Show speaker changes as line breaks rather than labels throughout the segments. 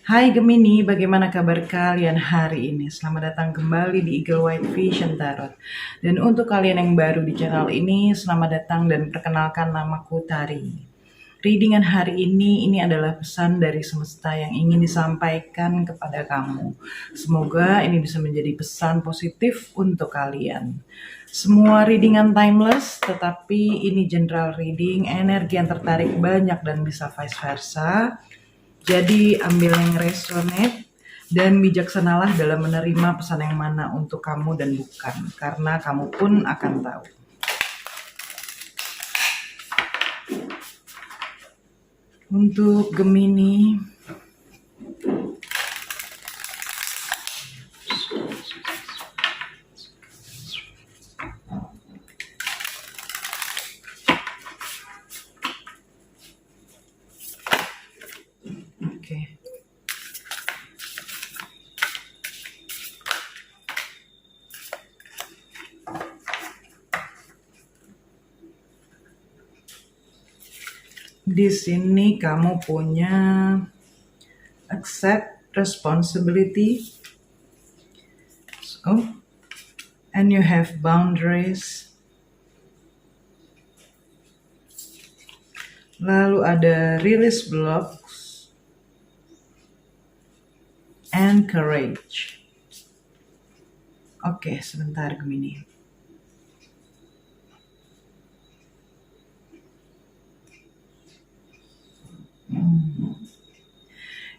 Hai Gemini, bagaimana kabar kalian hari ini? Selamat datang kembali di Eagle White Vision Tarot. Dan untuk kalian yang baru di channel ini, selamat datang dan perkenalkan namaku Tari. Readingan hari ini adalah pesan dari semesta yang ingin disampaikan kepada kamu. Semoga ini bisa menjadi pesan positif untuk kalian. Semua readingan timeless, tetapi ini general reading, energi yang tertarik banyak dan bisa vice versa. Jadi ambil yang resonate dan bijaksanalah dalam menerima pesan yang mana untuk kamu dan bukan, karena kamu pun akan tahu. Untuk Gemini, oke. Di sini kamu punya accept responsibility, and you have boundaries. Lalu ada release blocks and courage. Oke, sebentar Gemini.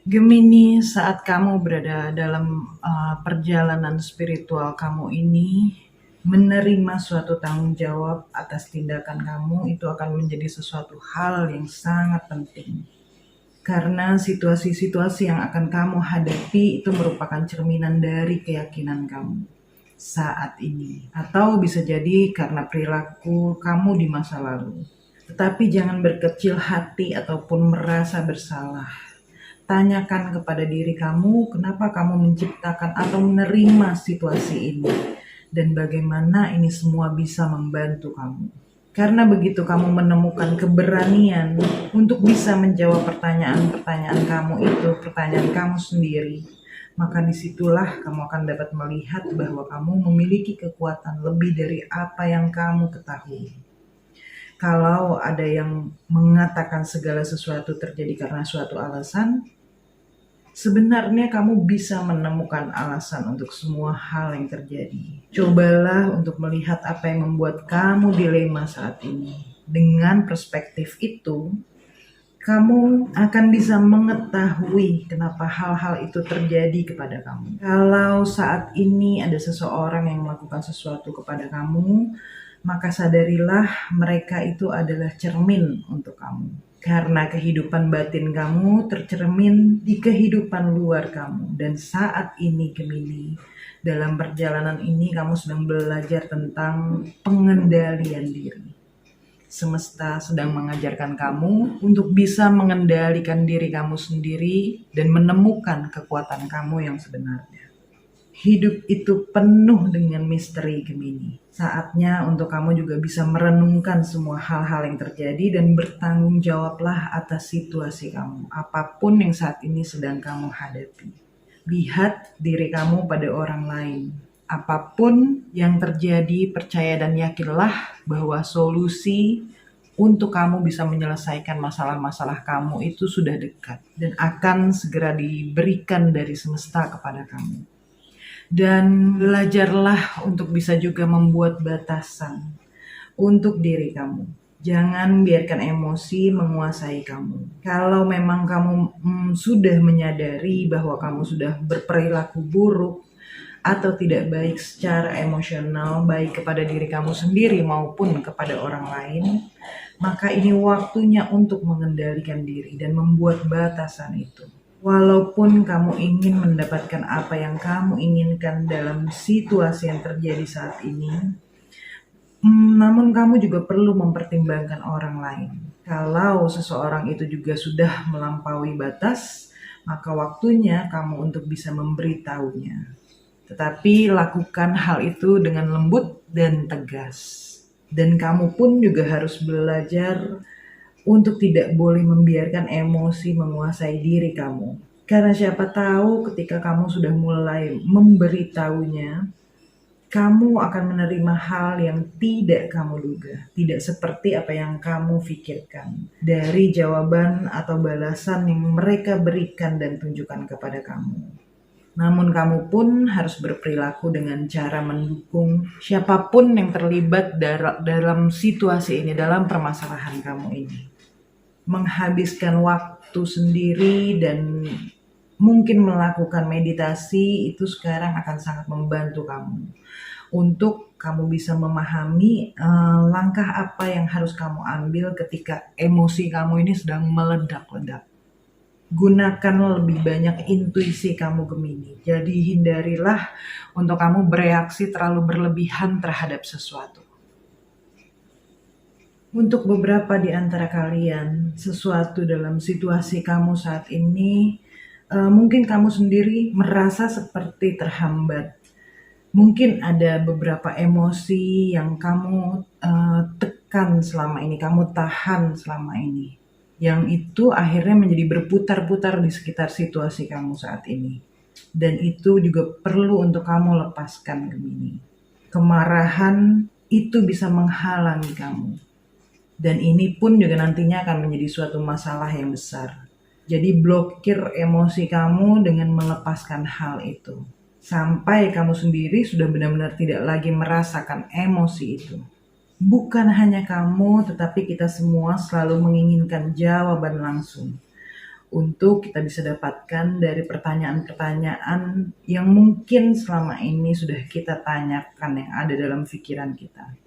Gemini, saat kamu berada dalam perjalanan spiritual kamu ini, menerima suatu tanggung jawab atas tindakan kamu itu akan menjadi sesuatu hal yang sangat penting. Karena situasi-situasi yang akan kamu hadapi itu merupakan cerminan dari keyakinan kamu saat ini. Atau bisa jadi karena perilaku kamu di masa lalu. Tetapi jangan berkecil hati ataupun merasa bersalah. Tanyakan kepada diri kamu, kenapa kamu menciptakan atau menerima situasi ini, dan bagaimana ini semua bisa membantu kamu. Karena begitu kamu menemukan keberanian untuk bisa menjawab pertanyaan-pertanyaan kamu itu, pertanyaan kamu sendiri, maka disitulah kamu akan dapat melihat bahwa kamu memiliki kekuatan lebih dari apa yang kamu ketahui. Kalau ada yang mengatakan segala sesuatu terjadi karena suatu alasan, sebenarnya kamu bisa menemukan alasan untuk semua hal yang terjadi. Cobalah untuk melihat apa yang membuat kamu dilema saat ini. Dengan perspektif itu, kamu akan bisa mengetahui kenapa hal-hal itu terjadi kepada kamu. Kalau saat ini ada seseorang yang melakukan sesuatu kepada kamu, maka sadarilah mereka itu adalah cermin untuk kamu. Karena kehidupan batin kamu tercermin di kehidupan luar kamu. Dan saat ini Gemini, dalam perjalanan ini kamu sedang belajar tentang pengendalian diri. Semesta sedang mengajarkan kamu untuk bisa mengendalikan diri kamu sendiri dan menemukan kekuatan kamu yang sebenarnya. Hidup itu penuh dengan misteri Gemini. Saatnya untuk kamu juga bisa merenungkan semua hal-hal yang terjadi dan bertanggung jawablah atas situasi kamu, apapun yang saat ini sedang kamu hadapi. Lihat diri kamu pada orang lain. Apapun yang terjadi, percaya dan yakinlah bahwa solusi untuk kamu bisa menyelesaikan masalah-masalah kamu itu sudah dekat dan akan segera diberikan dari semesta kepada kamu. Dan belajarlah untuk bisa juga membuat batasan untuk diri kamu. Jangan biarkan emosi menguasai kamu. Kalau memang kamu sudah menyadari bahwa kamu sudah berperilaku buruk atau tidak baik secara emosional, baik kepada diri kamu sendiri maupun kepada orang lain, maka ini waktunya untuk mengendalikan diri dan membuat batasan itu. Walaupun kamu ingin mendapatkan apa yang kamu inginkan dalam situasi yang terjadi saat ini, namun kamu juga perlu mempertimbangkan orang lain. Kalau seseorang itu juga sudah melampaui batas, maka waktunya kamu untuk bisa memberitahunya. Tetapi lakukan hal itu dengan lembut dan tegas. Dan kamu pun juga harus belajar untuk tidak boleh membiarkan emosi menguasai diri kamu. Karena siapa tahu ketika kamu sudah mulai memberitahunya, kamu akan menerima hal yang tidak kamu duga, tidak seperti apa yang kamu pikirkan dari jawaban atau balasan yang mereka berikan dan tunjukkan kepada kamu. Namun kamu pun harus berperilaku dengan cara mendukung siapapun yang terlibat dalam situasi ini, dalam permasalahan kamu ini. Menghabiskan waktu sendiri dan mungkin melakukan meditasi itu sekarang akan sangat membantu kamu untuk kamu bisa memahami langkah apa yang harus kamu ambil ketika emosi kamu ini sedang meledak-ledak. Gunakan lebih banyak intuisi kamu, Gemini. Jadi hindarilah untuk kamu bereaksi terlalu berlebihan terhadap sesuatu. Untuk beberapa di antara kalian, sesuatu dalam situasi kamu saat ini, mungkin kamu sendiri merasa seperti terhambat. Mungkin ada beberapa emosi yang kamu tekan selama ini, kamu tahan selama ini. Yang itu akhirnya menjadi berputar-putar di sekitar situasi kamu saat ini. Dan itu juga perlu untuk kamu lepaskan, Gemini. Kemarahan itu bisa menghalangi kamu. Dan ini pun juga nantinya akan menjadi suatu masalah yang besar. Jadi blokir emosi kamu dengan melepaskan hal itu. Sampai kamu sendiri sudah benar-benar tidak lagi merasakan emosi itu. Bukan hanya kamu, tetapi kita semua selalu menginginkan jawaban langsung. Untuk kita bisa dapatkan dari pertanyaan-pertanyaan yang mungkin selama ini sudah kita tanyakan yang ada dalam pikiran kita.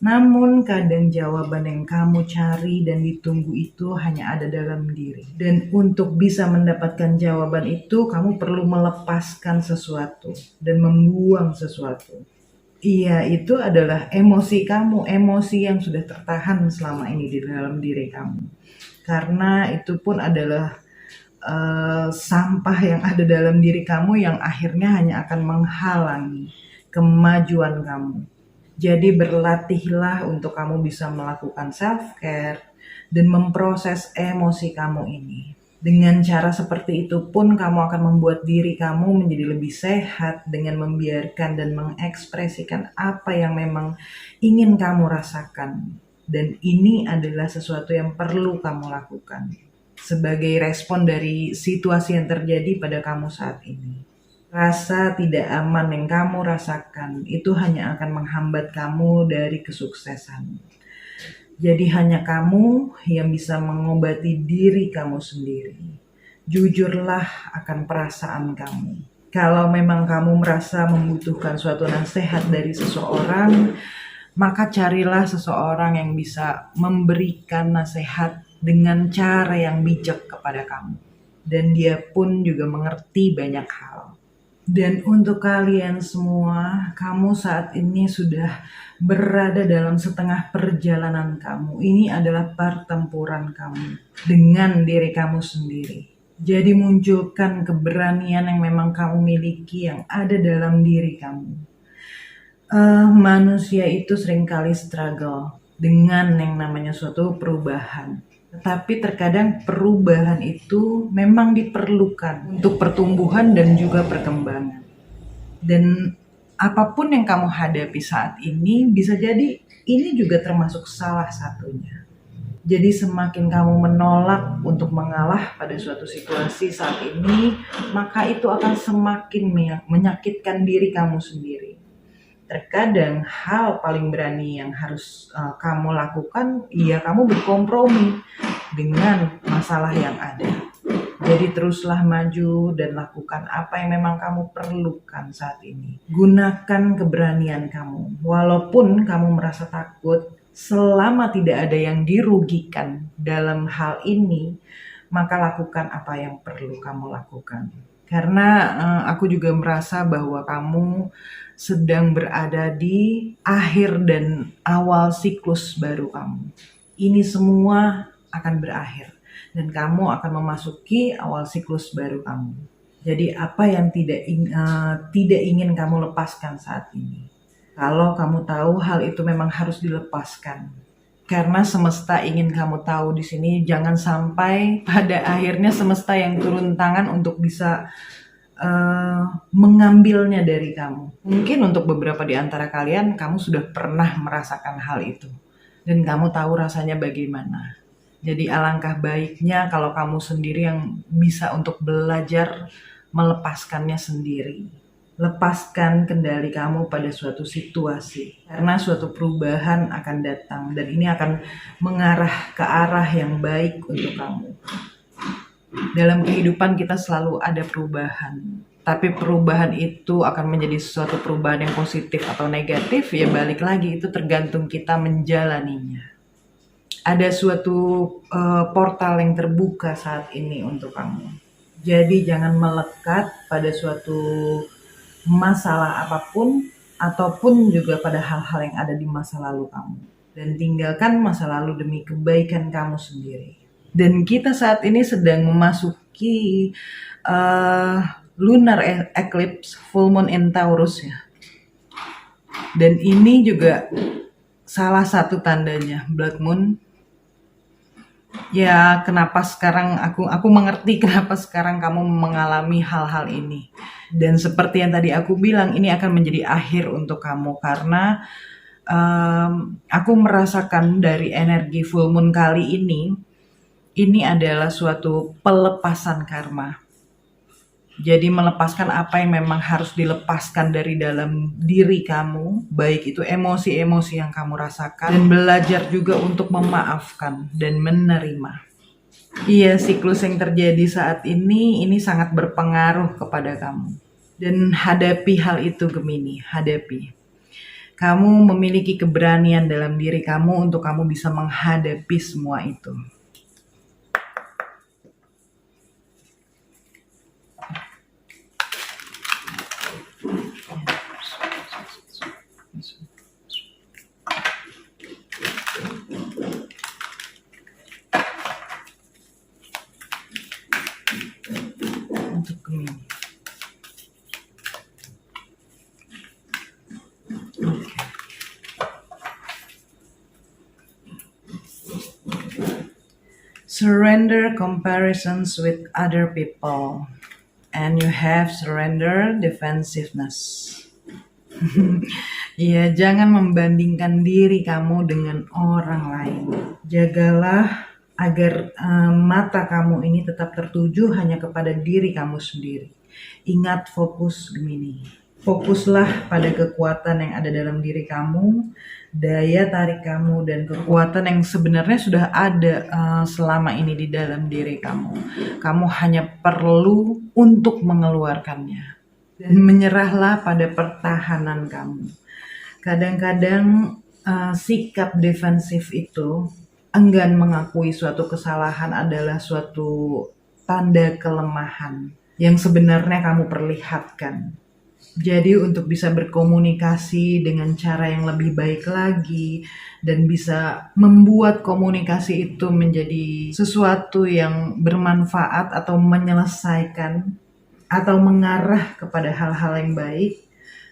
Namun kadang jawaban yang kamu cari dan ditunggu itu hanya ada dalam diri. Dan untuk bisa mendapatkan jawaban itu, kamu perlu melepaskan sesuatu dan membuang sesuatu. Iya, itu adalah emosi kamu, emosi yang sudah tertahan selama ini di dalam diri kamu. Karena itu pun adalah sampah yang ada dalam diri kamu yang akhirnya hanya akan menghalangi kemajuan kamu. Jadi berlatihlah untuk kamu bisa melakukan self-care dan memproses emosi kamu ini. Dengan cara seperti itu pun kamu akan membuat diri kamu menjadi lebih sehat dengan membiarkan dan mengekspresikan apa yang memang ingin kamu rasakan. Dan ini adalah sesuatu yang perlu kamu lakukan sebagai respon dari situasi yang terjadi pada kamu saat ini. Rasa tidak aman yang kamu rasakan itu hanya akan menghambat kamu dari kesuksesan. Jadi hanya kamu yang bisa mengobati diri kamu sendiri. Jujurlah akan perasaan kamu. Kalau memang kamu merasa membutuhkan suatu nasihat dari seseorang, maka carilah seseorang yang bisa memberikan nasihat dengan cara yang bijak kepada kamu. Dan dia pun juga mengerti banyak hal. Dan untuk kalian semua, kamu saat ini sudah berada dalam setengah perjalanan kamu. Ini adalah pertempuran kamu dengan diri kamu sendiri. Jadi munculkan keberanian yang memang kamu miliki, yang ada dalam diri kamu. Manusia itu seringkali struggle dengan yang namanya suatu perubahan. Tetapi terkadang perubahan itu memang diperlukan untuk pertumbuhan dan juga perkembangan. Dan apapun yang kamu hadapi saat ini, bisa jadi ini juga termasuk salah satunya. Jadi semakin kamu menolak untuk mengalah pada suatu situasi saat ini, maka itu akan semakin menyakitkan diri kamu sendiri. Terkadang hal paling berani yang harus kamu lakukan, ya kamu berkompromi dengan masalah yang ada. Jadi teruslah maju dan lakukan apa yang memang kamu perlukan saat ini. Gunakan keberanian kamu. Walaupun kamu merasa takut, selama tidak ada yang dirugikan dalam hal ini, maka lakukan apa yang perlu kamu lakukan. Karena aku juga merasa bahwa kamu sedang berada di akhir dan awal siklus baru kamu. Ini semua akan berakhir dan kamu akan memasuki awal siklus baru kamu. Jadi apa yang tidak ingin kamu lepaskan saat ini? Kalau kamu tahu hal itu memang harus dilepaskan, Karena semesta ingin kamu tahu di sini, jangan sampai pada akhirnya semesta yang turun tangan untuk bisa mengambilnya dari kamu. Mungkin untuk beberapa di antara kalian, kamu sudah pernah merasakan hal itu. Dan kamu tahu rasanya bagaimana. Jadi alangkah baiknya kalau kamu sendiri yang bisa untuk belajar melepaskannya sendiri. Lepaskan kendali kamu pada suatu situasi. Karena suatu perubahan akan datang. Dan ini akan mengarah ke arah yang baik untuk kamu. Dalam kehidupan kita selalu ada perubahan. Tapi perubahan itu akan menjadi suatu perubahan yang positif atau negatif, ya balik lagi itu tergantung kita menjalaninya. Ada suatu portal yang terbuka saat ini untuk kamu. Jadi jangan melekat pada suatu masalah apapun, ataupun juga pada hal-hal yang ada di masa lalu kamu. Dan tinggalkan masa lalu demi kebaikan kamu sendiri. Dan kita saat ini sedang memasuki lunar eclipse, full moon in Taurus ya. Dan ini juga salah satu tandanya blood moon. Ya, kenapa sekarang aku mengerti kenapa sekarang kamu mengalami hal-hal ini. Dan seperti yang tadi aku bilang, ini akan menjadi akhir untuk kamu karena aku merasakan dari energi full moon kali ini adalah suatu pelepasan karma. Jadi melepaskan apa yang memang harus dilepaskan dari dalam diri kamu, baik itu emosi-emosi yang kamu rasakan, dan belajar juga untuk memaafkan dan menerima. Iya, siklus yang terjadi saat ini sangat berpengaruh kepada kamu. Dan hadapi hal itu, Gemini, hadapi. Kamu memiliki keberanian dalam diri kamu untuk kamu bisa menghadapi semua itu. Untuk Gemini. Surrender comparisons with other people, and you have surrender defensiveness. Iya, jangan membandingkan diri kamu dengan orang lain. Jagalah agar mata kamu ini tetap tertuju hanya kepada diri kamu sendiri. Ingat fokus, Gemini. Fokuslah pada kekuatan yang ada dalam diri kamu, daya tarik kamu, dan kekuatan yang sebenarnya sudah ada selama ini di dalam diri kamu. Kamu hanya perlu untuk mengeluarkannya. Dan menyerahlah pada pertahanan kamu. Kadang-kadang sikap defensif itu, enggan mengakui suatu kesalahan adalah suatu tanda kelemahan yang sebenarnya kamu perlihatkan. Jadi untuk bisa berkomunikasi dengan cara yang lebih baik lagi dan bisa membuat komunikasi itu menjadi sesuatu yang bermanfaat atau menyelesaikan atau mengarah kepada hal-hal yang baik,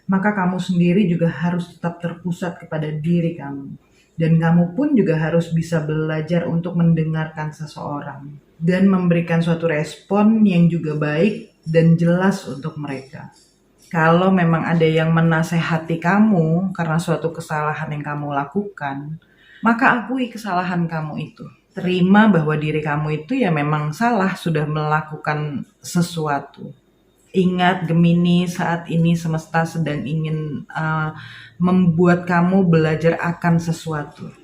maka kamu sendiri juga harus tetap terpusat kepada diri kamu. Dan kamu pun juga harus bisa belajar untuk mendengarkan seseorang dan memberikan suatu respon yang juga baik dan jelas untuk mereka. Kalau memang ada yang menasehati kamu karena suatu kesalahan yang kamu lakukan, maka akui kesalahan kamu itu. Terima bahwa diri kamu itu ya memang salah, sudah melakukan sesuatu. Ingat, Gemini, saat ini semesta sedang ingin membuat kamu belajar akan sesuatu.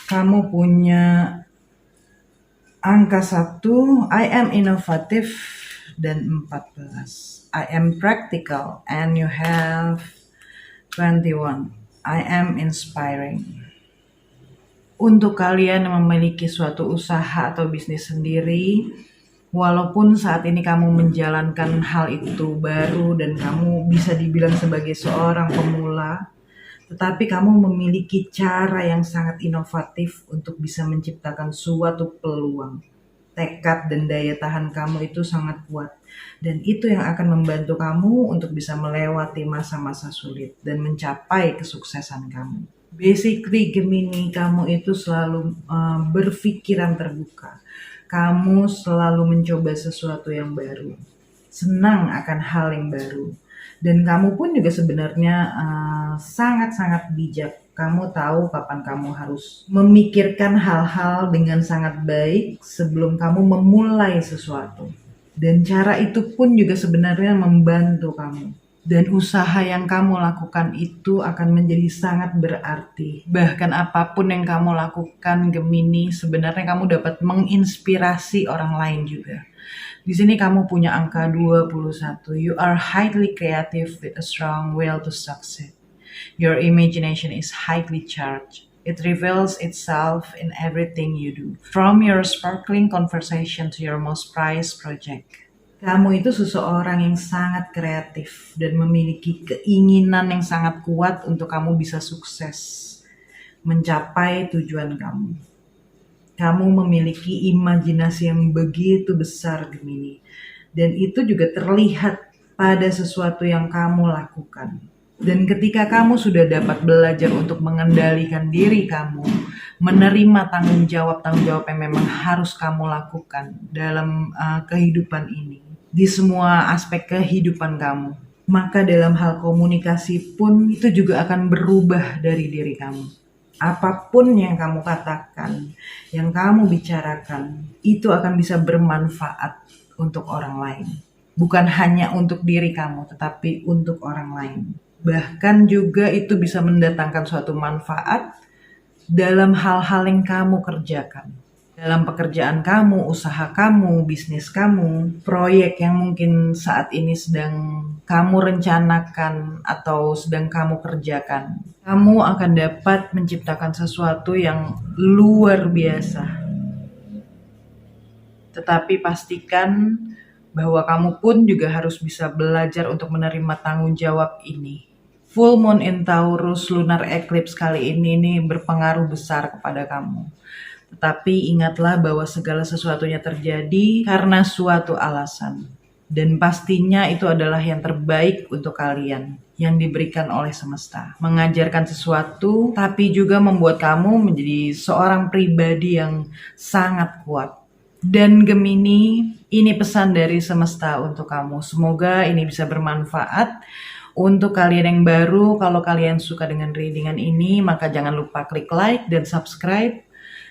Kamu punya angka 1, I am innovative, dan 14. I am practical, and you have 21. I am inspiring. Untuk kalian yang memiliki suatu usaha atau bisnis sendiri, walaupun saat ini kamu menjalankan hal itu baru dan kamu bisa dibilang sebagai seorang pemula, tetapi kamu memiliki cara yang sangat inovatif untuk bisa menciptakan suatu peluang. Tekad dan daya tahan kamu itu sangat kuat. Dan itu yang akan membantu kamu untuk bisa melewati masa-masa sulit dan mencapai kesuksesan kamu. Basically Gemini, kamu itu selalu berpikiran terbuka. Kamu selalu mencoba sesuatu yang baru. Senang akan hal yang baru. Dan kamu pun juga sebenarnya sangat-sangat bijak. Kamu tahu kapan kamu harus memikirkan hal-hal dengan sangat baik sebelum kamu memulai sesuatu. Dan cara itu pun juga sebenarnya membantu kamu. Dan usaha yang kamu lakukan itu akan menjadi sangat berarti. Bahkan apapun yang kamu lakukan, Gemini, sebenarnya kamu dapat menginspirasi orang lain juga. Di sini kamu punya angka 21. You are highly creative with a strong will to succeed. Your imagination is highly charged. It reveals itself in everything you do. From your sparkling conversation to your most prized project. Kamu itu seseorang yang sangat kreatif dan memiliki keinginan yang sangat kuat untuk kamu bisa sukses mencapai tujuan kamu. Kamu memiliki imajinasi yang begitu besar, Gemini. Dan itu juga terlihat pada sesuatu yang kamu lakukan. Dan ketika kamu sudah dapat belajar untuk mengendalikan diri kamu, menerima tanggung jawab yang memang harus kamu lakukan dalam kehidupan ini, di semua aspek kehidupan kamu, maka dalam hal komunikasi pun itu juga akan berubah dari diri kamu. Apapun yang kamu katakan, yang kamu bicarakan, itu akan bisa bermanfaat untuk orang lain. Bukan hanya untuk diri kamu, tetapi untuk orang lain. Bahkan juga itu bisa mendatangkan suatu manfaat dalam hal-hal yang kamu kerjakan. Dalam pekerjaan kamu, usaha kamu, bisnis kamu, proyek yang mungkin saat ini sedang kamu rencanakan atau sedang kamu kerjakan, kamu akan dapat menciptakan sesuatu yang luar biasa. Tetapi pastikan bahwa kamu pun juga harus bisa belajar untuk menerima tanggung jawab ini. Full Moon in Taurus lunar eclipse kali ini berpengaruh besar kepada kamu. Tetapi ingatlah bahwa segala sesuatunya terjadi karena suatu alasan. Dan pastinya itu adalah yang terbaik untuk kalian yang diberikan oleh semesta. Mengajarkan sesuatu, tapi juga membuat kamu menjadi seorang pribadi yang sangat kuat. Dan Gemini, ini pesan dari semesta untuk kamu. Semoga ini bisa bermanfaat. Untuk kalian yang baru, kalau kalian suka dengan readingan ini, maka jangan lupa klik like dan subscribe.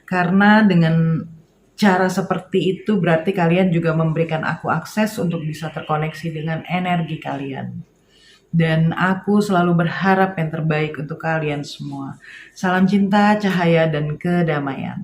Karena dengan cara seperti itu berarti kalian juga memberikan aku akses untuk bisa terkoneksi dengan energi kalian. Dan aku selalu berharap yang terbaik untuk kalian semua. Salam cinta, cahaya, dan kedamaian.